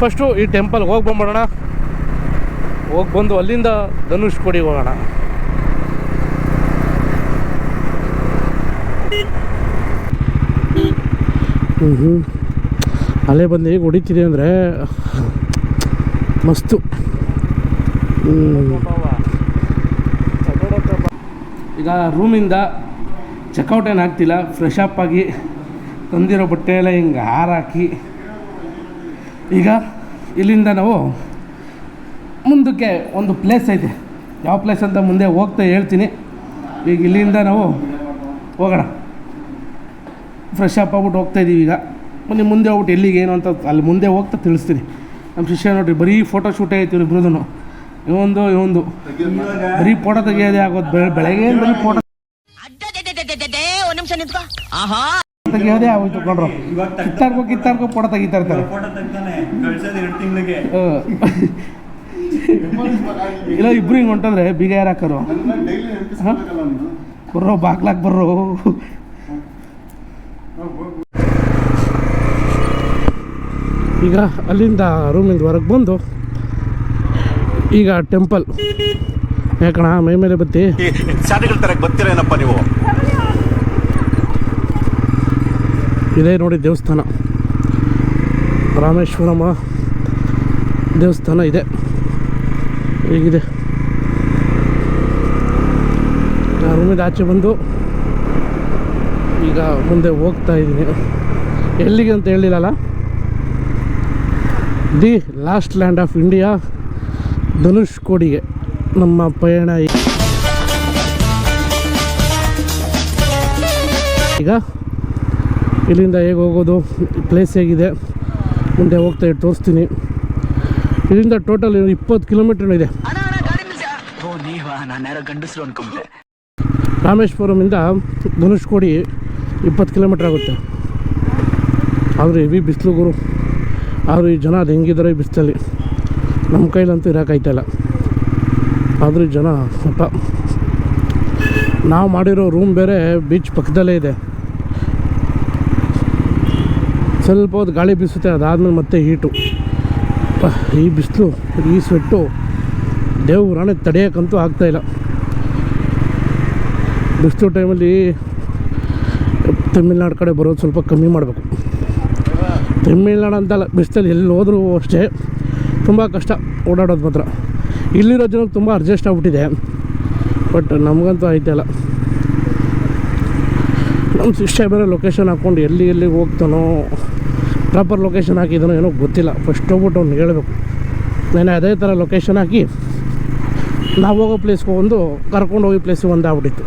First ಈ ಟೆಂಪಲ್ಗೆ ಹೋಗಿ ಬಂದ್ಬಿಡೋಣ. ಹೋಗಿ ಬಂದು ಅಲ್ಲಿಂದ ಧನುಷ್ಕೋಡಿಗೆ ಹೋಗೋಣ. ಅಲ್ಲೇ ಬಂದು ಹೇಗೆ ಹೊಡಿತಿದೆ ಅಂದರೆ ಮಸ್ತು. ಈಗ ರೂಮಿಂದ ಚೆಕ್ಔಟ್ ಏನು ಆಗ್ತಿಲ್ಲ. ಫ್ರೆಶ್ ಅಪ್ ಆಗಿ ತಂದಿರೋ ಬಟ್ಟೆ ಎಲ್ಲ ಹಿಂಗೆ ಹಾರಾಕಿ ಈಗ ಇಲ್ಲಿಂದ ನಾವು ಮುಂದಕ್ಕೆ ಒಂದು ಪ್ಲೇಸ್ ಐತೆ. ಯಾವ ಪ್ಲೇಸ್ ಅಂತ ಮುಂದೆ ಹೋಗ್ತಾ ಹೇಳ್ತೀನಿ. ಈಗ ಇಲ್ಲಿಂದ ನಾವು ಹೋಗೋಣ. ಫ್ರೆಶ್ ಅಪ್ ಆಗ್ಬಿಟ್ಟು ಹೋಗ್ತಾಯಿದ್ದೀವಿ. ಈಗ ನೀವು ಮುಂದೆ ಹೋಗ್ಬಿಟ್ಟು ಎಲ್ಲಿಗೆ ಏನು ಅಂತ ಅಲ್ಲಿ ಮುಂದೆ ಹೋಗ್ತಾ ತಿಳಿಸ್ತೀನಿ. ನಮ್ಮ ಶಿಷ್ಯ ನೋಡಿರಿ ಬರೀ ಫೋಟೋ ಶೂಟೇ ಐತಿ ಇಬ್ಬರದೂ. ಇವಂದು ಬರೀ ಫೋಟೋ ತೆಗಿಯೋದೇ ಆಗೋದು. ಬೆಳಗ್ಗೆ ಬರೀ ಫೋಟೋ ತೆಗಿಯೋದೇ ಆಗೋಯ್ತು ಕೊಂಡ್ರು. ಕಿತ್ತಾಡ್ಕೊ ಫೋಟೋ ತೆಗಿತಾ ಇರ್ತಾರೆ. ಇಲ್ಲ ಇಬ್ರು ಹಿಂಗೆ ಹೊಂಟಂದ್ರೆ ಬೀಗ ಯಾರು ಹಾಕೋರು? ಹಾಂ ಬರ್ರೋ ಬಾಗ್ಲಾಕ್ ಬರ್ರೋ. ಈಗ ಅಲ್ಲಿಂದ ರೂಮಿಂದ ಹೊರಗೆ ಬಂದು ಈಗ ಟೆಂಪಲ್ ಯಾಕಣ ಮೈ ಮೇಲೆ ಬತ್ತಿ ಬರ್ತೀರೇನಪ್ಪ ನೀವು. ಇದೇ ನೋಡಿ ದೇವಸ್ಥಾನ, ರಾಮೇಶ್ವರಮ್ಮ ದೇವಸ್ಥಾನ ಇದೆ. ಹೀಗಿದೆ. ರೂಮಿಂದ ಆಚೆ ಬಂದು ಈಗ ಮುಂದೆ ಹೋಗ್ತಾ ಇದ್ದೀನಿ. ಎಲ್ಲಿಗೆ ಅಂತ ಹೇಳಿಲ್ಲಲ್ಲ, the last land of India ಧನುಷ್ಕೋಡಿಗೆ ನಮ್ಮ ಪಯಣ. ಈಗ ಇಲ್ಲಿಂದ ಹೇಗೆ ಹೋಗೋದು, ಪ್ಲೇಸ್ ಹೇಗಿದೆ ಮುಂದೆ ಹೋಗ್ತಾ ತೋರಿಸ್ತೀನಿ. ಇಲ್ಲಿಂದ ಟೋಟಲ್ 20 ಕಿಲೋಮೀಟರ್ ಇದೆ. ರಾಮೇಶ್ವರಮಿಂದ ಧನುಷ್ಕೋಡಿ 20 ಕಿಲೋಮೀಟ್ರ್ ಆಗುತ್ತೆ. ಆದರೆ ಹೆವಿ ಬಿಸಿಲು ಗುರು. ಆದರೂ ಈ ಜನ ಅದು ಹೆಂಗಿದ್ದಾರೆ ಈ ಬಿಸಿಲಲ್ಲಿ, ನಮ್ಮ ಕೈಲಂತೂ ಇರೋಕ್ಕಾಯ್ತಲ್ಲ. ಆದರೂ ಈ ಜನ ಸ್ವಲ್ಪ, ನಾವು ಮಾಡಿರೋ ರೂಮ್ ಬೇರೆ ಬೀಚ್ ಪಕ್ಕದಲ್ಲೇ ಇದೆ. ಸ್ವಲ್ಪ ಹೊತ್ತು ಗಾಳಿ ಬೀಸುತ್ತೆ, ಅದಾದಮೇಲೆ ಮತ್ತೆ ಹೀಟು. ಈ ಬಿಸಿಲು, ಈ ಸ್ವೆಟ್ಟು ದೇವ್ರಾಣೆ ತಡೆಯೋಕ್ಕಂತೂ ಆಗ್ತಾಯಿಲ್ಲ. ಬಿಸಿಲು ಟೈಮಲ್ಲಿ ತಮಿಳ್ನಾಡು ಕಡೆ ಬರೋದು ಸ್ವಲ್ಪ ಕಮ್ಮಿ ಮಾಡಬೇಕು. ತಮಿಳ್ನಾಡು ಅಂತಲ್ಲ, ಬಿಸಿಲಲ್ಲಿ ಎಲ್ಲಿ ಹೋದರೂ ಅಷ್ಟೇ ತುಂಬ ಕಷ್ಟ ಓಡಾಡೋದು ಮಾತ್ರ. ಇಲ್ಲಿರೋ ಜನಕ್ಕೆ ತುಂಬ ಅಡ್ಜಸ್ಟ್ ಆಗಿಬಿಟ್ಟಿದೆ, ಬಟ್ ನಮಗಂತೂ ಆಯ್ತಲ್ಲ. ನಮ್ಮ ಶಿಷ್ಯ ಬೇರೆ ಲೊಕೇಶನ್ ಹಾಕ್ಕೊಂಡು ಎಲ್ಲಿಗೆ ಹೋಗ್ತಾನೋ, ಪ್ರಾಪರ್ ಲೊಕೇಶನ್ ಹಾಕಿದ್ದಾನೋ ಏನೋ ಗೊತ್ತಿಲ್ಲ. ಫಸ್ಟ್ ಹೋಗ್ಬಿಟ್ಟು ಅವ್ನು ಹೇಳಬೇಕು. ನಾನು ಅದೇ ಥರ ಲೊಕೇಶನ್ ಹಾಕಿ ನಾವು ಹೋಗೋ ಪ್ಲೇಸ್ಗೆ ಒಂದು ಕರ್ಕೊಂಡು ಹೋಗಿ ಪ್ಲೇಸಿಗೆ ಒಂದು ಆಗ್ಬಿಟ್ಟಿತ್ತು.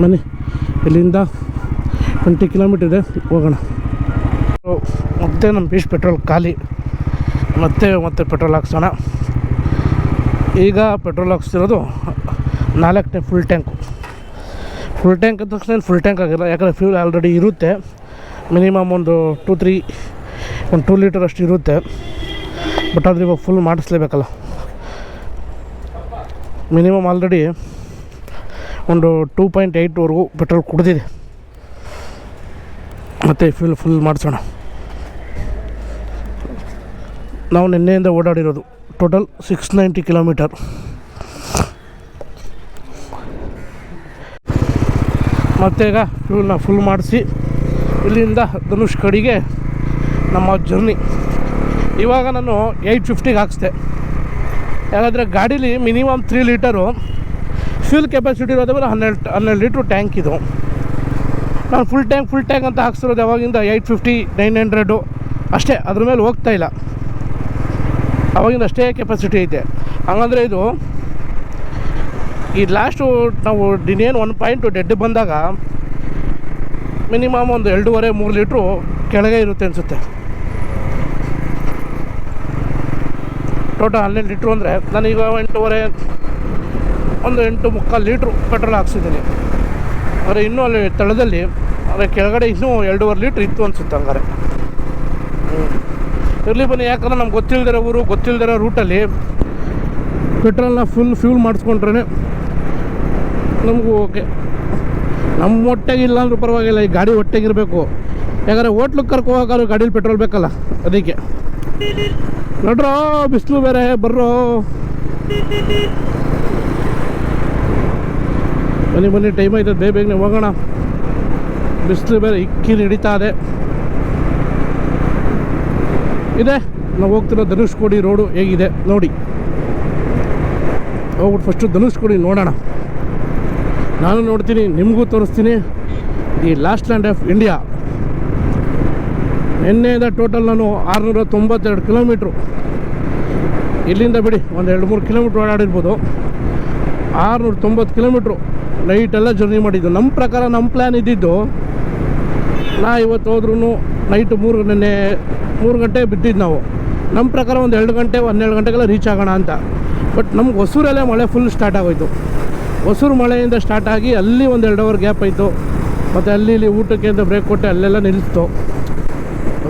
ಬನ್ನಿ, ಇಲ್ಲಿಂದ 20 ಕಿಲೋಮೀಟರ್ ಇದೆ, ಹೋಗೋಣ. ಮತ್ತೆ ನಮ್ಮ ಫಿಶ್ ಪೆಟ್ರೋಲ್ ಖಾಲಿ, ಮತ್ತೆ ಪೆಟ್ರೋಲ್ ಹಾಕ್ಸೋಣ. ಈಗ ಪೆಟ್ರೋಲ್ ಹಾಕ್ಸಿರೋದು 4ನೇ ಫುಲ್ ಟ್ಯಾಂಕ್ ಅಂತ ತಕ್ಷಣ ಫುಲ್ ಟ್ಯಾಂಕ್ ಆಗಿಲ್ಲ, ಯಾಕಂದರೆ ಫ್ಯೂಲ್ ಆಲ್ರೆಡಿ ಇರುತ್ತೆ. ಮಿನಿಮಮ್ ಒಂದು 2 ಲೀಟರ್ ಅಷ್ಟು ಇರುತ್ತೆ. ಬಟ್ ಆದರೆ ಇವಾಗ ಫುಲ್ ಮಾಡಿಸ್ಲೇಬೇಕಲ್ಲ. ಮಿನಿಮಮ್ ಆಲ್ರೆಡಿ ಒಂದು 2.8ವರೆಗೂ ಪೆಟ್ರೋಲ್ ಕುಡಿದಿದೆ. ಮತ್ತು ಫುಲ್ ಮಾಡಿಸೋಣ. ನಾವು ನಿನ್ನೆಯಿಂದ ಓಡಾಡಿರೋದು ಟೋಟಲ್ 690 ಕಿಲೋಮೀಟರ್. ಮತ್ತು ಈಗ ಫ್ಯೂಲ್ನ ಫುಲ್ ಮಾಡಿಸಿ ಇಲ್ಲಿಂದ ಧನುಷ್ಕೋಡಿಗೆ ನಮ್ಮ ಜರ್ನಿ. ಇವಾಗ ನಾನು 850ಗೆ ಹಾಕ್ಸ್ದೆ, ಯಾಕಂದರೆ ಗಾಡೀಲಿ ಮಿನಿಮಮ್ 3 ಲೀಟರು ಫ್ಯೂಲ್ ಕೆಪಾಸಿಟಿ ಇರೋದೇ ಬರೋ 12 ಲೀಟ್ರು ಟ್ಯಾಂಕ್ ಇದು. ನಾನು ಫುಲ್ ಟ್ಯಾಂಕ್ ಅಂತ ಹಾಕ್ಸಿರೋದು ಯಾವಾಗಿಂದ 850 900 ಅಷ್ಟೇ, ಅದ್ರ ಮೇಲೆ ಹೋಗ್ತಾಯಿಲ್ಲ. ಅವಾಗಿಂದ ಅಷ್ಟೇ ಕೆಪಾಸಿಟಿ ಐತೆ. ಹಂಗಂದರೆ ಇದು ಈ ಲಾಸ್ಟು ನಾವು ಇನ್ನೇನು 1.2 ಡೆಡ್ ಬಂದಾಗ ಮಿನಿಮಮ್ ಒಂದು 2.5-3 ಲೀಟ್ರು ಕೆಳಗೆ ಇರುತ್ತೆ ಅನಿಸುತ್ತೆ. ಟೋಟಲ್ 12 ಲೀಟ್ರು ಅಂದರೆ ನಾನೀಗ 8.5 ಲೀಟ್ರು ಪೆಟ್ರೋಲ್ ಹಾಕ್ಸಿದ್ದೀನಿ. ಆದರೆ ಇನ್ನೂ ಅಲ್ಲಿ ತಳದಲ್ಲಿ ಅಂದರೆ ಕೆಳಗಡೆ ಇನ್ನೂ 2.5 ಲೀಟ್ರ್ ಇತ್ತು ಅನಿಸುತ್ತೆ. ಹಂಗಾರೆ ಇರಲಿ ಬನ್ನಿ, ಯಾಕಂದರೆ ನಮ್ಗೆ ಗೊತ್ತಿಲ್ಲದಿರೋ ಊರು, ಗೊತ್ತಿಲ್ಲದಿರೋ ರೂಟಲ್ಲಿ ಪೆಟ್ರೋಲ್ನ ಫ್ಯೂಲ್ ಮಾಡಿಸ್ಕೊಂಡ್ರೆ ನಮಗೂ ಓಕೆ. ನಮ್ಮ ಹೊಟ್ಟೆಗೆ ಇಲ್ಲ ಅಂದ್ರೂ ಪರವಾಗಿಲ್ಲ, ಈ ಗಾಡಿ ಹೊಟ್ಟೆಗಿರಬೇಕು. ಯಾಕಂದರೆ ಹೋಟ್ಲಿಗೆ ಕರ್ಕೊ ಹೋಗೋರು ಗಾಡೀಲಿ ಪೆಟ್ರೋಲ್ ಬೇಕಲ್ಲ, ಅದಕ್ಕೆ. ನೋಡ್ರೋ ಬಿಸಿಲು ಬೇರೆ, ಬರ್ರೋ ಬನ್ನಿ ಟೈಮ್ ಆಯ್ತದೆ, ಬೇಗನೆ ಹೋಗೋಣ. ಬಿಸಿಲು ಬೇರೆ ಇಕ್ಕಿ ಹಿಡಿತಾ ಇದೆ. ನಾವು ಹೋಗ್ತಿರೋ ಧನುಷ್ಕೋಡಿ ರೋಡು ಹೇಗಿದೆ ನೋಡಿ. ಹೋಗ್ಬಿಟ್ಟು ಫಸ್ಟು ಧನುಷ್ಕೋಡಿ ನೋಡೋಣ. ನಾನು ನೋಡ್ತೀನಿ, ನಿಮಗೂ ತೋರಿಸ್ತೀನಿ. ಈ ಲಾಸ್ಟ್ ಲ್ಯಾಂಡ್ ಆಫ್ ಇಂಡಿಯಾ. ನಿನ್ನೆಯಿಂದ ಟೋಟಲ್ ನಾನು 692 ಕಿಲೋಮೀಟ್ರು, ಇಲ್ಲಿಂದ ಬಿಡಿ ಒಂದು 2-3 ಕಿಲೋಮೀಟ್ರ್ ಓಡಾಡಿರ್ಬೋದು. 690 ಕಿಲೋಮೀಟ್ರು ನೈಟೆಲ್ಲ ಜರ್ನಿ ಮಾಡಿದ್ದು. ನಮ್ಮ ಪ್ರಕಾರ ನಮ್ಮ ಪ್ಲ್ಯಾನ್ ಇದ್ದಿದ್ದು, ನಾ ಇವತ್ತು ಹೋದ್ರೂ ನೈಟು 3 ಗಂಟೆ ಬಿದ್ದಿದ್ದು ನಾವು. ನಮ್ಮ ಪ್ರಕಾರ ಒಂದು 2 ಗಂಟೆ 12 ಗಂಟೆಗೆಲ್ಲ ರೀಚ್ ಆಗೋಣ ಅಂತ. ಬಟ್ ನಮ್ಗೆ ಹೊಸೂರಲ್ಲೇ ಮಳೆ ಫುಲ್ ಸ್ಟಾರ್ಟ್ ಆಗೋಯ್ತು. ಹೊಸೂರು ಮಳೆಯಿಂದ ಸ್ಟಾರ್ಟ್ ಆಗಿ ಅಲ್ಲಿ ಒಂದು 2 ಅವರ್ ಗ್ಯಾಪ್ ಆಯಿತು. ಮತ್ತು ಅಲ್ಲಿ ಇಲ್ಲಿ ಊಟಕ್ಕೆ ಅಂತ ಬ್ರೇಕ್ ಕೊಟ್ಟೆ ಅಲ್ಲೆಲ್ಲ ನಿಲ್ಲಿಸ್ತು.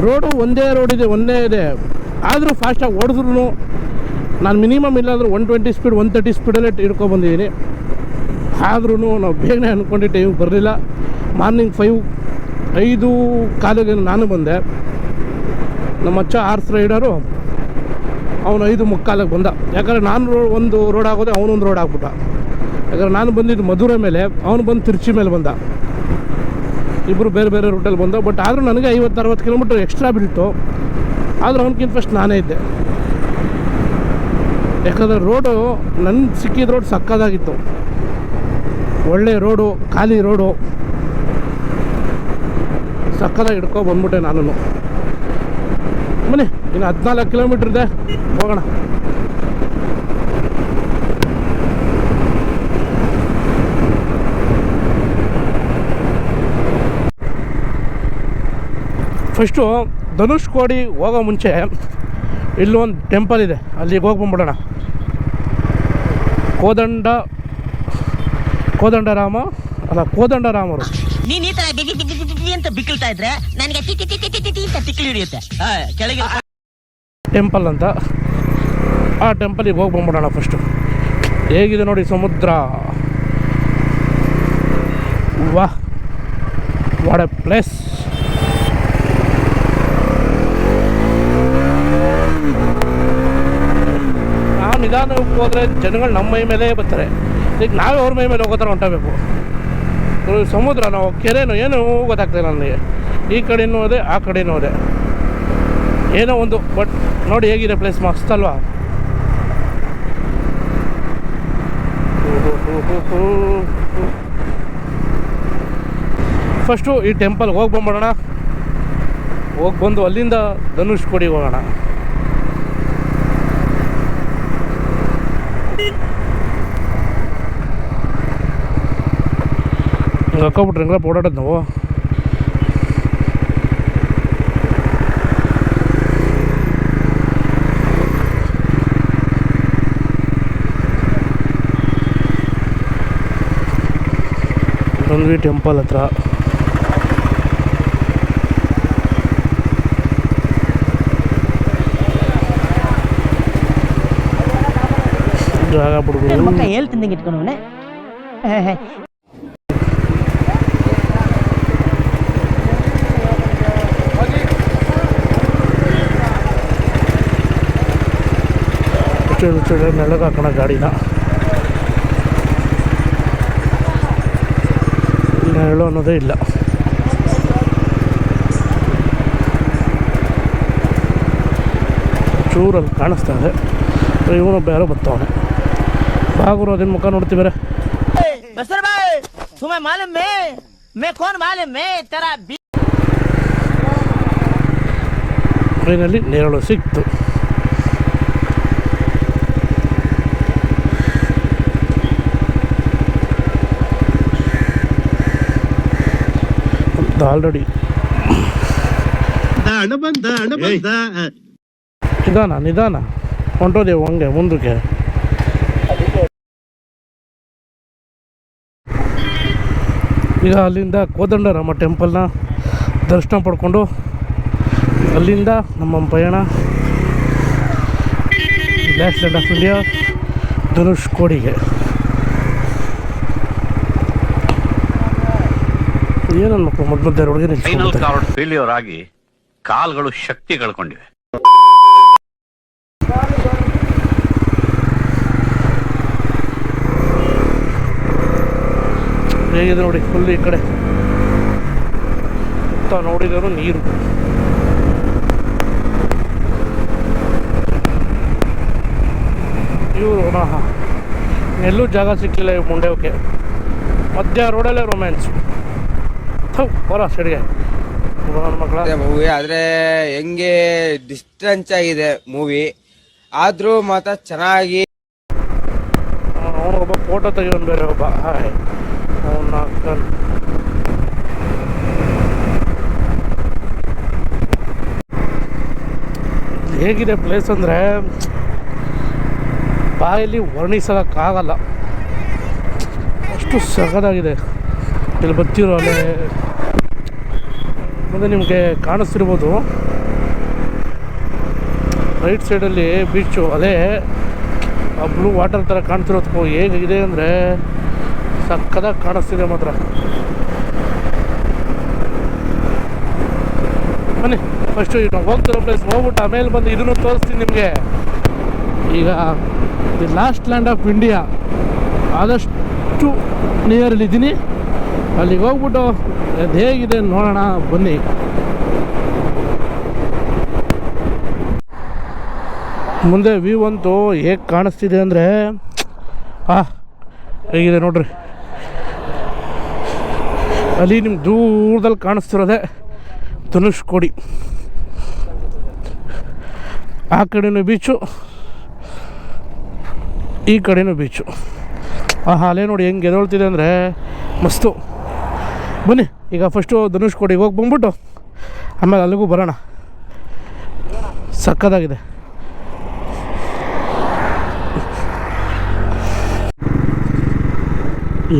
ರೋಡು ಒಂದೇ ಇದೆ. ಆದರೂ ಫಾಸ್ಟಾಗಿ ಓಡಿದ್ರು ನಾನು ಮಿನಿಮಮ್ ಇಲ್ಲಾಂದ್ರೆ 120 ಸ್ಪೀಡ್ 130 ಸ್ಪೀಡಲ್ಲೇ ಹಿಡ್ಕೊಬಂದಿದ್ದೀನಿ. ಆದ್ರೂ ನಾವು ಬೇಗನೆ ಅಂದ್ಕೊಂಡು ಟೈಮಿಗೆ ಬರಲಿಲ್ಲ. ಮಾರ್ನಿಂಗ್ 5:15 ನಾನು ಬಂದೆ. ನಮ್ಮ ಅಚ್ಚ ಆರ್ಸ್ ರೈಡರು ಅವನು 5:45 ಬಂದ. ಯಾಕಂದರೆ ನಾನು ಒಂದು ರೋಡ್ ಆಗೋದೆ, ಅವನೊಂದು ರೋಡ್ ಆಗ್ಬಿಟ್ಟ. ಯಾಕಂದರೆ ನಾನು ಬಂದಿದ್ದು ಮಧುರೆ ಮೇಲೆ, ಅವನು ಬಂದು ತಿರುಚಿ ಮೇಲೆ ಬಂದ. ಇಬ್ಬರು ಬೇರೆ ಬೇರೆ ರೂಟಲ್ಲಿ ಬಂದ. ಬಟ್ ಆದರೂ ನನಗೆ 50-60 ಕಿಲೋಮೀಟ್ರ್ ಎಕ್ಸ್ಟ್ರಾ ಬೀಳ್ತು. ಆದರೂ ಅವನಕ್ಕಿಂತ ಫಸ್ಟ್ ನಾನೇ ಇದ್ದೆ. ಯಾಕಂದರೆ ರೋಡು ನನ್ನ ಸಿಕ್ಕಿದ ರೋಡ್ ಸಕ್ಕದಾಗಿತ್ತು. ಒಳ್ಳೆ ರೋಡು, ಖಾಲಿ ರೋಡು, ಸಕ್ಕದಾಗಿ ಹಿಡ್ಕೊ ಬಂದ್ಬಿಟ್ಟೆ ನಾನು. ಬನ್ನಿ, ಇನ್ನು 14 ಕಿಲೋಮೀಟ್ರ್ ಇದೆ, ಹೋಗೋಣ. ಫಸ್ಟು ಧನುಷ್ಕೋಡಿ ಹೋಗೋ ಮುಂಚೆ ಇಲ್ಲೊಂದು ಟೆಂಪಲ್ ಇದೆ, ಅಲ್ಲಿಗೆ ಹೋಗಿ ಬಂದ್ಬಿಡೋಣ. ಕೋದಂಡರಾಮರು. ನೀನ್ ಈ ತರ ಅಂತ ಬಿಕ್ಕಳ್ತಾ ಇದ್ರೆ ನನಗೆ ತಿಕ್ಕಲಿ ಹಿಡಿಯುತ್ತೆ ಕೆಳಗೆ. ಟೆಂಪಲ್ ಅಂತ, ಆ ಟೆಂಪಲಿಗೆ ಹೋಗಿ ಬಂದ್ಬಿಡೋಣ ಫಸ್ಟು. ಹೇಗಿದೆ ನೋಡಿ ಸಮುದ್ರ, ವಾಹ್ ವಾಟ್ ಎ ಪ್ಲೇಸ್. ನಾವು ನಿಧಾನಕ್ಕೆ ಹೋದರೆ ಜನಗಳು ನಮ್ಮ ಮೈ ಮೇಲೆ ಬರ್ತಾರೆ. ಈಗ ನಾವೇ ಅವ್ರ ಮೈ ಮೇಲೆ ಹೋಗೋ ಥರ ಹೊಂಟಬೇಕು. ಸಮುದ್ರ, ನಾವು ಕೆರೆನೋ ಏನೋ ಗೊತ್ತಾಗ್ತಿಲ್ಲ ನನಗೆ. ಈ ಕಡೆನೂ ಅದೇ, ಆ ಕಡೆನೂ ಅದೇ, ಏನೋ ಒಂದು. ಬಟ್ ನೋಡಿ ಹೇಗಿದೆ ಪ್ಲೇಸ್, ಮಸ್ತ್ ಅಲ್ವಾ? ಫಸ್ಟು ಈ ಟೆಂಪಲ್ಗೆ ಹೋಗಿ ಬಂದ್ಬಿಡೋಣ. ಹೋಗಿ ಬಂದು ಅಲ್ಲಿಂದ ಧನುಷ್ಕೋಡಿಗೆ ಹೋಗೋಣ. ಹಿಂಗೆ ಹಾಕೋಬಿಟ್ರೆ ಹೆಂಗಪ್ಪ ಓಡಾಡೋದು ನಾವು. ಬಂದ್ವಿ ಟೆಂಪಲ್ ಹತ್ರ. ಜಾಗ ಬಿಡ್ಬೋದು. ಹೇಳ್ತೀನಿ ಇಟ್ಕೊಂಡವನೆ. ನೆಲಕ್ಕೆ ಹಾಕೋಣ ಗಾಡಿನ. ನೆರಳು ಅನ್ನೋದೇ ಇಲ್ಲ. ಚೂರಲ್ಲಿ ಕಾಣಿಸ್ತಾ ಇದೆ. ಇವನೊಬ್ಬ ಯಾರೋ ಬರ್ತಾವನೆ. ಬಾಗುರು ಅದೇನು ಮುಖ ನೋಡ್ತೀವ್ರೆ. ಟ್ರೈನಲ್ಲಿ ನೆರಳು ಸಿಕ್ತು. ಆಲ್ರೆಡಿ ನಿಧಾನ ಹೊಂಟೋದೇವು ಹಂಗೆ ಮುಂದಕ್ಕೆ. ಈಗ ಅಲ್ಲಿಂದ ಕೋದಂಡರಾಮ ಟೆಂಪಲ್ನ ದರ್ಶನ ಪಡ್ಕೊಂಡು ಅಲ್ಲಿಂದ ನಮ್ಮ ಪಯಣ ಲಾಸ್ಟ್ ಲ್ಯಾಂಡ್ ಆಫ್ ಇಂಡಿಯಾ ಧನುಷ್ಕೋಡಿಗೆ. ಏನನ್ನ ಮಕ್ಕಳು ಮಧ್ಯ ರೋಡ್ಗೆ ನಿಲ್ಸ್ಕೊಂಡ್ಬಿಡ್ತಾರೆ. ಫೇಲ್ಯೂರ್ ಆಗಿ ಕಾಲ್ಗಳು ಶಕ್ತಿ ಕಳ್ಕೊಂಡಿವೆ. ಹೇಗಿದೆ ನೋಡಿ, ಫುಲ್ ಈ ಕಡೆ ನೋಡಿದ್ರು ನೀರು. ಇವರು ಎಲ್ಲೂ ಜಾಗ ಸಿಕ್ಕಿಲ್ಲ ಇವು ಮುಂಡೆವಕ್ಕೆ. ಮಧ್ಯ ರೋಡಲ್ಲೇ ರೊಮ್ಯಾನ್ಸ್. ಹೊರ ಸೈಡ್ಗೆ ಮಕ್ಕಳ ಮೂವಿ ಆದ್ರೆ ಹೆಂಗೆ ಡಿಸ್ಟೆನ್ಸ್ ಆಗಿದೆ ಮೂವಿ, ಆದ್ರೂ ಮಾತ್ರ ಚೆನ್ನಾಗಿ. ಅವನು ಒಬ್ಬ ಫೋಟೋ ತೆಗಿಯೋನು, ಬೇರೆ ಒಬ್ಬ ಹಾಯ್ ಅವನ ಹೇಗಿದೆ ಪ್ಲೇಸ್ ಅಂದರೆ ಬಾಯಲ್ಲಿ ವರ್ಣಿಸೋಕ್ಕಾಗಲ್ಲ, ಅಷ್ಟು ಸಗದಾಗಿದೆ. ಇಲ್ಲಿ ಬರ್ತಿರೋ ಅಲ್ಲೇ ಮುಂದೆ ನಿಮಗೆ ಕಾಣಿಸ್ತಿರ್ಬೋದು, ರೈಟ್ ಸೈಡಲ್ಲಿ ಬೀಚು, ಅದೇ ಆ ಬ್ಲೂ ವಾಟರ್ ಥರ ಕಾಣ್ತಿರೋದು ಹೇಗಿದೆ ಅಂದರೆ ಸಕ್ಕದಾಗಿ ಕಾಣಿಸ್ತಿದೆ ಮಾತ್ರ. ಬನ್ನಿ ಫಸ್ಟು ಈಗ ಹೋಗ್ತಿರೋ ಪ್ಲೇಸ್ ಹೋಗ್ಬಿಟ್ಟು ಆಮೇಲೆ ಬಂದು ಇದನ್ನು ತೋರಿಸ್ತೀನಿ ನಿಮಗೆ. ಈಗ the last land of India ಆದಷ್ಟು ನಿಯರಲ್ಲಿದ್ದೀನಿ, ಅಲ್ಲಿಗೆ ಹೋಗ್ಬಿಟ್ಟು ಅದು ಹೇಗಿದೆ ನೋಡೋಣ ಬನ್ನಿ. ಮುಂದೆ ವ್ಯೂ ಅಂತೂ ಹೇಗೆ ಕಾಣಿಸ್ತಿದೆ ಅಂದರೆ ಹೇಗಿದೆ ನೋಡ್ರಿ. ಅಲ್ಲಿ ನಿಮ್ಗೆ ದೂರದಲ್ಲಿ ಕಾಣಿಸ್ತಿರೋದೆ ಧನುಷ್ಕೋಡಿ, ಆ ಕಡೆನೂ ಬೀಚು ಈ ಕಡೆನೂ ಬೀಚು. ಅಲ್ಲೇ ನೋಡಿ ಹೆಂಗೆ ಎದೊಳ್ತಿದೆ ಅಂದರೆ ಮಸ್ತು. ಬನ್ನಿ ಈಗ ಫಸ್ಟು ಧನುಷ್ಕೋಡಿಗೆ ಹೋಗಿ ಬಂದ್ಬಿಟ್ಟು ಆಮೇಲೆ ಅಲ್ಲಿಗೂ ಬರೋಣ. ಸಕ್ಕದಾಗಿದೆ.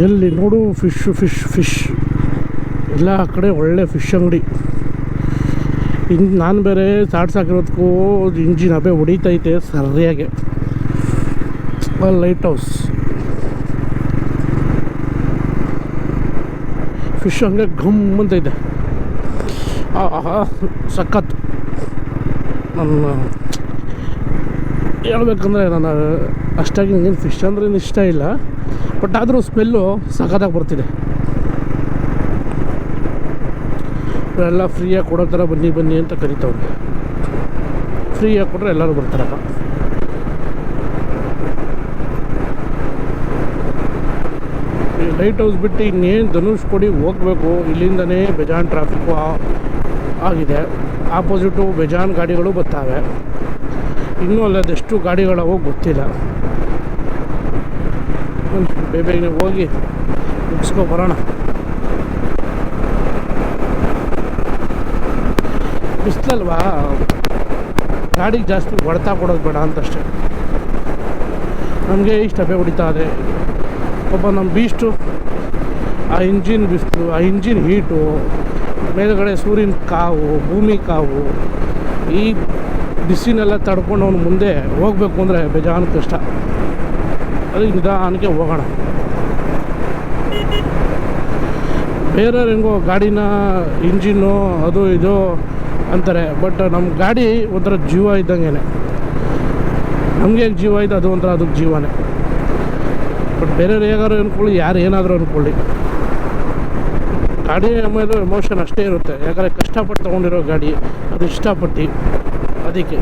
ಎಲ್ಲಿ ನೋಡು ಫಿಶ್ ಎಲ್ಲ ಕಡೆ ಒಳ್ಳೆ ಫಿಶ್ ಅಂಗಡಿ. ನಾನು ಬೇರೆ ಸಾಕಿರೋದಕ್ಕೂ ಇಂಜಿನ್ ಹಬೆ ಹೊಡಿತೈತೆ ಸರಿಯಾಗೆ. ಲೈಟ್ ಹೌಸ್ ಫಿಶ್ ಹಂಗೆ ಘಮ್ ಅಂತೈತೆ. ಸಖತ್. ನನ್ನ ಹೇಳ್ಬೇಕಂದ್ರೆ ನಾನು ಅಷ್ಟಾಗಿ ನನಗೇನು ಫಿಶ್ ಅಂದ್ರೆ ಇಷ್ಟ ಇಲ್ಲ, ಬಟ್ ಆದರೂ ಸ್ಮೆಲ್ಲು ಸಖತ್ತಾಗಿ ಬರ್ತಿದೆ. ಎಲ್ಲ ಫ್ರೀಯಾಗಿ ಕೊಡೋ ಥರ ಬನ್ನಿ ಅಂತ ಕರಿತಾವ್ರೆ. ಫ್ರೀಯಾಗಿ ಕೊಟ್ಟರೆ ಎಲ್ಲರೂ ಬರ್ತಾರಪ್ಪ. ಈ ಲೈಟ್ ಹೌಸ್ ಬಿಟ್ಟು ಇನ್ನೇನು ಧನುಷ್ಕೋಡಿ ಹೋಗಬೇಕು, ಇಲ್ಲಿಂದನೇ ಬೇಜಾನ್ ಟ್ರಾಫಿಕ್ಕು ಆಗಿದೆ. ಆಪೋಸಿಟು ಬೇಜಾನ್ ಗಾಡಿಗಳು ಬರ್ತಾವೆ. ಇನ್ನೂ ಅಲ್ಲದೆಷ್ಟು ಗಾಡಿಗಳವೋ ಗೊತ್ತಿಲ್ಲ. ಬೇಗನೆ ಹೋಗಿ ಮುಗಿಸ್ಕೊ ಬರೋಣ. ಬಿಸಿಲಲ್ವಾ, ಗಾಡಿಗೆ ಜಾಸ್ತಿ ಹೊಡೆತ ಕೊಡೋದು ಬೇಡ ಅಂತಷ್ಟೇ. ನಮಗೆ ಇಷ್ಟು ಹಬೆ ಹೊಡಿತಾ ಇದೆ. ಒಬ್ಬ ನಮ್ಮ ಬೀಸ್ಟು ಆ ಇಂಜಿನ್ ಬಿಸಿಲು, ಆ ಇಂಜಿನ್ ಹೀಟು, ಮೇಲುಗಡೆ ಸೂರ್ಯನ ಕಾವು, ಭೂಮಿ ಕಾವು, ಈ ಬಿಸಿನೆಲ್ಲ ತಡ್ಕೊಂಡು ಅವನು ಮುಂದೆ ಹೋಗಬೇಕು ಅಂದರೆ ಬೇಜಾನ್ ಕಷ್ಟ. ಅದಕ್ಕೆ ನಿಧಾನಕ್ಕೆ ಹೋಗೋಣ. ಬೇರೆಯವ್ರು ಹೆಂಗೋ ಗಾಡಿನ ಇಂಜಿನ್ನು ಅದು ಇದು ಅಂತಾರೆ, ಬಟ್ ನಮ್ಮ ಗಾಡಿ ಒಂಥರ ಜೀವ ಇದ್ದಂಗೆ. ನಮಗೆ ಹೇಗೆ ಜೀವ ಇದೆ ಅದು ಒಂಥರ ಅದಕ್ಕೆ ಜೀವನೇ. ಬಟ್ ಬೇರೆಯವ್ರು ಹೇಗಾದ್ರು ಅಂದ್ಕೊಳ್ಳಿ, ಯಾರು ಏನಾದರೂ ಅಂದ್ಕೊಳ್ಳಿ, ಗಾಡಿ ಆಮೇಲೆ ಎಮೋಷನ್ ಅಷ್ಟೇ ಇರುತ್ತೆ. ಯಾಕಂದರೆ ಕಷ್ಟಪಟ್ಟು ತೊಗೊಂಡಿರೋ ಗಾಡಿ, ಅದು ಇಷ್ಟಪಟ್ಟು, ಅದಕ್ಕೆ.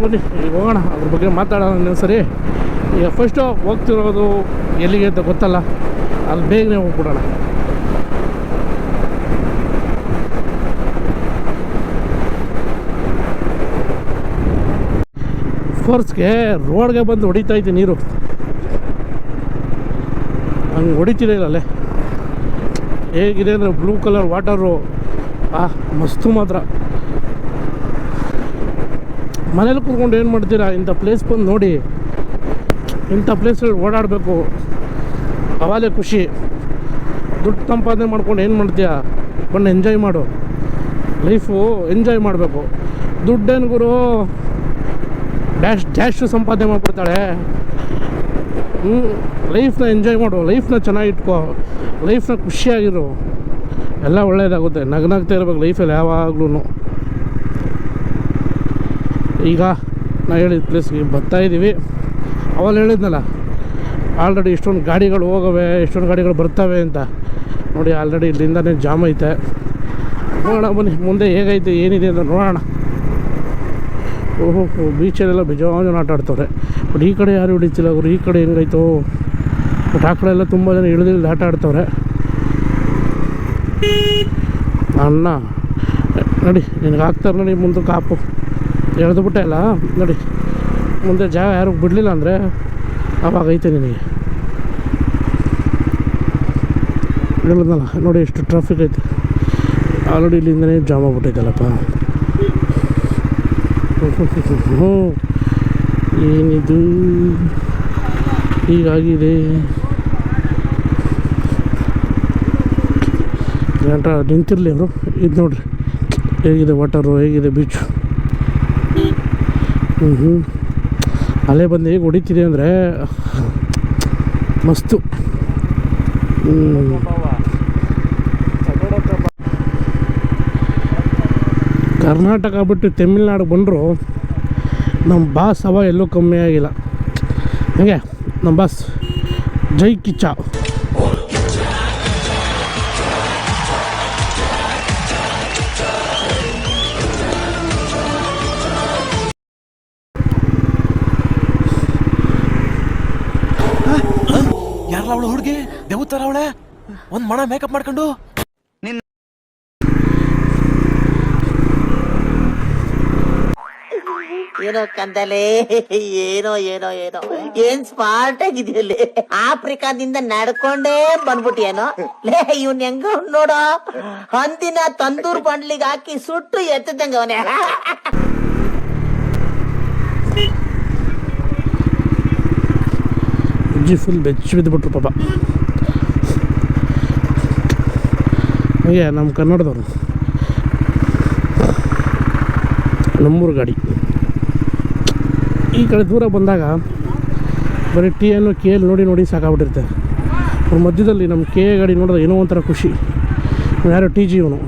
ಬನ್ನಿ ಈಗ ಹೋಗೋಣ, ಅದ್ರ ಬಗ್ಗೆ ಮಾತಾಡೋಣ ಇನ್ನೊಂದು ಸರಿ. ಈಗ ಫಸ್ಟು ಹೋಗ್ತಿರೋದು ಎಲ್ಲಿಗೆ ಅಂತ ಗೊತ್ತಲ್ಲ, ಅಲ್ಲಿ ಬೇಗನೆ ಹೋಗ್ಬಿಡೋಣ. ಫೋರ್ಸ್ಗೆ ರೋಡ್ಗೆ ಬಂದು ಹೊಡಿತೈತೆ ನೀರು, ಹಂಗೆ ಹೊಡಿತಿದೆ ಅಲ್ಲೇ. ಹೇಗಿದೆ ಅಂದರೆ ಬ್ಲೂ ಕಲರ್ ವಾಟರು, ಮಸ್ತು ಮಾತ್ರ. ಮನೇಲಿ ಕೂತ್ಕೊಂಡು ಏನು ಮಾಡ್ತೀರಾ, ಇಂಥ ಪ್ಲೇಸ್ ಬಂದು ನೋಡಿ, ಇಂಥ ಪ್ಲೇಸಲ್ಲಿ ಓಡಾಡಬೇಕು, ಅವಾಗಲೇ ಖುಷಿ. ದುಡ್ಡು ಸಂಪಾದನೆ ಮಾಡ್ಕೊಂಡು ಏನು ಮಾಡ್ತೀಯಾ, ಬಂದು ಎಂಜಾಯ್ ಮಾಡು. ಲೈಫು ಎಂಜಾಯ್ ಮಾಡಬೇಕು. ದುಡ್ಡೇನು ಗುರು ಡ್ಯಾಶು ಸಂಪಾದನೆ ಮಾಡಿಬಿಡ್ತಾಳೆ. ಲೈಫ್ನ ಎಂಜಾಯ್ ಮಾಡು, ಲೈಫ್ನ ಚೆನ್ನಾಗಿಟ್ಕೋ, ಲೈಫ್ನ ಖುಷಿಯಾಗಿರು, ಎಲ್ಲ ಒಳ್ಳೆಯದಾಗುತ್ತೆ. ನಗ್ನಾಗ್ತಾ ಇರ್ಬೇಕು ಲೈಫಲ್ಲಿ ಯಾವಾಗ್ಲೂ. ಈಗ ನಾ ಹೇಳಿದ ಪ್ಲೇಸ್ಗೆ ಬರ್ತಾಯಿದ್ದೀವಿ. ಅವಾಗ ಹೇಳಿದ್ನಲ್ಲ ಆಲ್ರೆಡಿ ಇಷ್ಟೊಂದು ಗಾಡಿಗಳು ಹೋಗವೆ, ಇಷ್ಟೊಂದು ಗಾಡಿಗಳು ಬರ್ತವೆ ಅಂತ. ನೋಡಿ ಆಲ್ರೆಡಿ ಇಲ್ಲಿಂದನೇ ಜಾಮ್ ಐತೆ. ನೋಡೋಣ ಬನ್ನಿ ಮುಂದೆ ಹೇಗೈತೆ ಏನಿದೆ ಅಂತ ನೋಡೋಣ. ಓಹೋ ಬೀಚಲ್ಲೆಲ್ಲ ಬೇಜಾರು ಆಟ ಆಡ್ತವ್ರೆ. ಬಟ್ ಈ ಕಡೆ ಯಾರು ಹಿಡಿತಿಲ್ಲ ಅವರು, ಈ ಕಡೆ ಹೆಂಗಾಯ್ತು. ಬಟ್ ಆ ಕಡೆ ಎಲ್ಲ ತುಂಬ ಜನ ಇಳಿದಿಳಿದು ಆಟ ಆಡ್ತವ್ರೆ. ಅಣ್ಣ ನೋಡಿ ನಿನಗೆ ಹಾಕ್ತಾರೆ ನೋಡಿ ಮುಂದಕ್ಕೆ ಹಾಪು ಎಳೆದುಬಿಟ್ಟೆ ಅಲ್ಲ ನೋಡಿ. ಮುಂದೆ ಜಾಗ ಯಾರು ಬಿಡಲಿಲ್ಲ ಅಂದರೆ ಅವಾಗ ಐತೆ ನಿನಗೆ. ಹೇಳಿದ್ನಲ್ಲ ನೋಡಿ ಎಷ್ಟು ಟ್ರಾಫಿಕ್ ಐತೆ. ಆಲ್ರೆಡಿ ಇಲ್ಲಿಂದನೇ ಜಾಮ್ ಆಗ್ಬಿಟ್ಟೈತಲ್ಲಪ್ಪ. ಏನಿದು ಹೀಗಾಗಿದೆ. ಗಂಟ ನಿಂತಿರಲಿ ಅವರು. ಇದು ನೋಡ್ರಿ ಹೇಗಿದೆ ವಾಟರು, ಹೇಗಿದೆ ಬೀಚು. ಅಲೆ ಬಂದು ಹೇಗೆ ಹೊಡಿತಿದೆ ಅಂದರೆ ಮಸ್ತು. ಕರ್ನಾಟಕ ಬಿಟ್ಟು ತಮಿಳ್ನಾಡು ಬಂದರೂ ನಮ್ಮ ಬಾಸ್ ಅವ ಎಲ್ಲೂ ಕಮ್ಮಿ ಆಗಿಲ್ಲ. ಹೇಗೆ ನಮ್ಮ ಬಾಸ್ ಜೈ ಕಿಚ್ಚ. ಯಾರಲ್ಲ ಅವಳು ಹುಡುಗಿ ದೇವತರ ಅವಳೆ ಒಂದ್ ಮಣ ಮೇಕಪ್ ಮಾಡ್ಕೊಂಡು ಏನೋ ಕಂದಲೆ, ಏನೋ ಏನೋ ಏನೋ ಏನ್ ಸ್ಮಾರ್ಟ್ ಆಗಿದೆಯಲ್ಲಿ. ಆಫ್ರಿಕಾದಿಂದ ನಡ್ಕೊಂಡೇ ಬಂದ್ಬಿಟ್ಟಿಯೇನೋ ಲೇ. ಇವ್ನ್ ಹೆಂಗ ನೋಡೋ, ಹಂದಿನ ತಂದೂರ್ ಬಂಡ್ಲಿಗೆ ಹಾಕಿ ಸುಟ್ಟು ಎತ್ತದಂಗ ಅವನೇ. ಅಜ್ಜಿ ಫುಲ್ ಬೆಚ್ಚ ಬಿದ್ದುಬಿಟ್ರು ಪಾಪ. ಹಾಗೆ ನಮ್ಮ ಕನ್ನಡದವರು ನಮ್ಮೂರು ಗಾಡಿ. ಈ ಕಡೆ ದೂರ ಬಂದಾಗ ಬರೀ ಟಿ ಅನ್ನು ಕೆ ಎಲ್ ನೋಡಿ ನೋಡಿ ಸಾಕಾಗ್ಬಿಟ್ಟಿರುತ್ತೆ. ಅವ್ರ ಮಧ್ಯದಲ್ಲಿ ನಮ್ಮ ಕೆ ಎ ಗಾಡಿ ನೋಡಿದ್ರೆ ಏನೋ ಒಂಥರ ಖುಷಿ. ಯಾರೋ ಟಿ ಜಿ ಇವನು.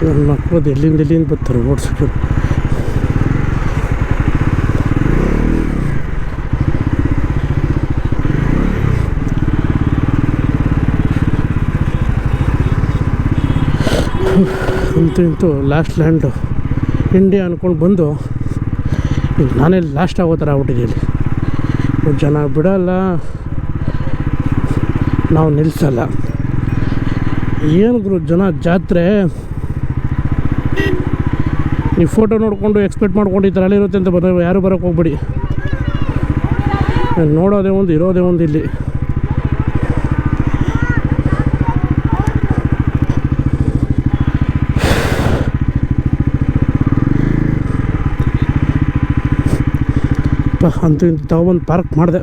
ನನ್ನ ಮಕ್ಕಳದ್ದು ಎಲ್ಲಿಂದ ಬರ್ತಾರೆ ಓಡಿಸೋಕ್ಕೆ. ಅಂತೂ ಲಾಸ್ಟ್ ಲ್ಯಾಂಡು ಇಂಡಿಯಾ ಅಂದ್ಕೊಂಡು ಬಂದು ಈಗ ನಾನೇ ಲಾಸ್ಟ್ ಆಗೋ ಥರ ಆಗ್ಬಿಟ್ಟಿದ್ದೀನಿ. ಜನ ಬಿಡಲ್ಲ, ನಾವು ನಿಲ್ಲಿಸಲ್ಲ. ಏನು ಗುರು ಜನ ಜಾತ್ರೆ. ನೀವು ಫೋಟೋ ನೋಡಿಕೊಂಡು ಎಕ್ಸ್ಪೆಕ್ಟ್ ಮಾಡ್ಕೊಂಡು ಈ ಥರ ಅಲ್ಲಿರುತ್ತೆ ಅಂತ ಯಾರು ಬರೋಕ್ಕೆ ಹೋಗ್ಬೇಡಿ. ನೋಡೋದೇ ಒಂದು ಇರೋದೇ ಒಂದು ಇಲ್ಲಿ. ಅಂತೂ ಇಂತ ತಗೊಬಂದು ಪಾರ್ಕ್ ಮಾಡಿದೆ.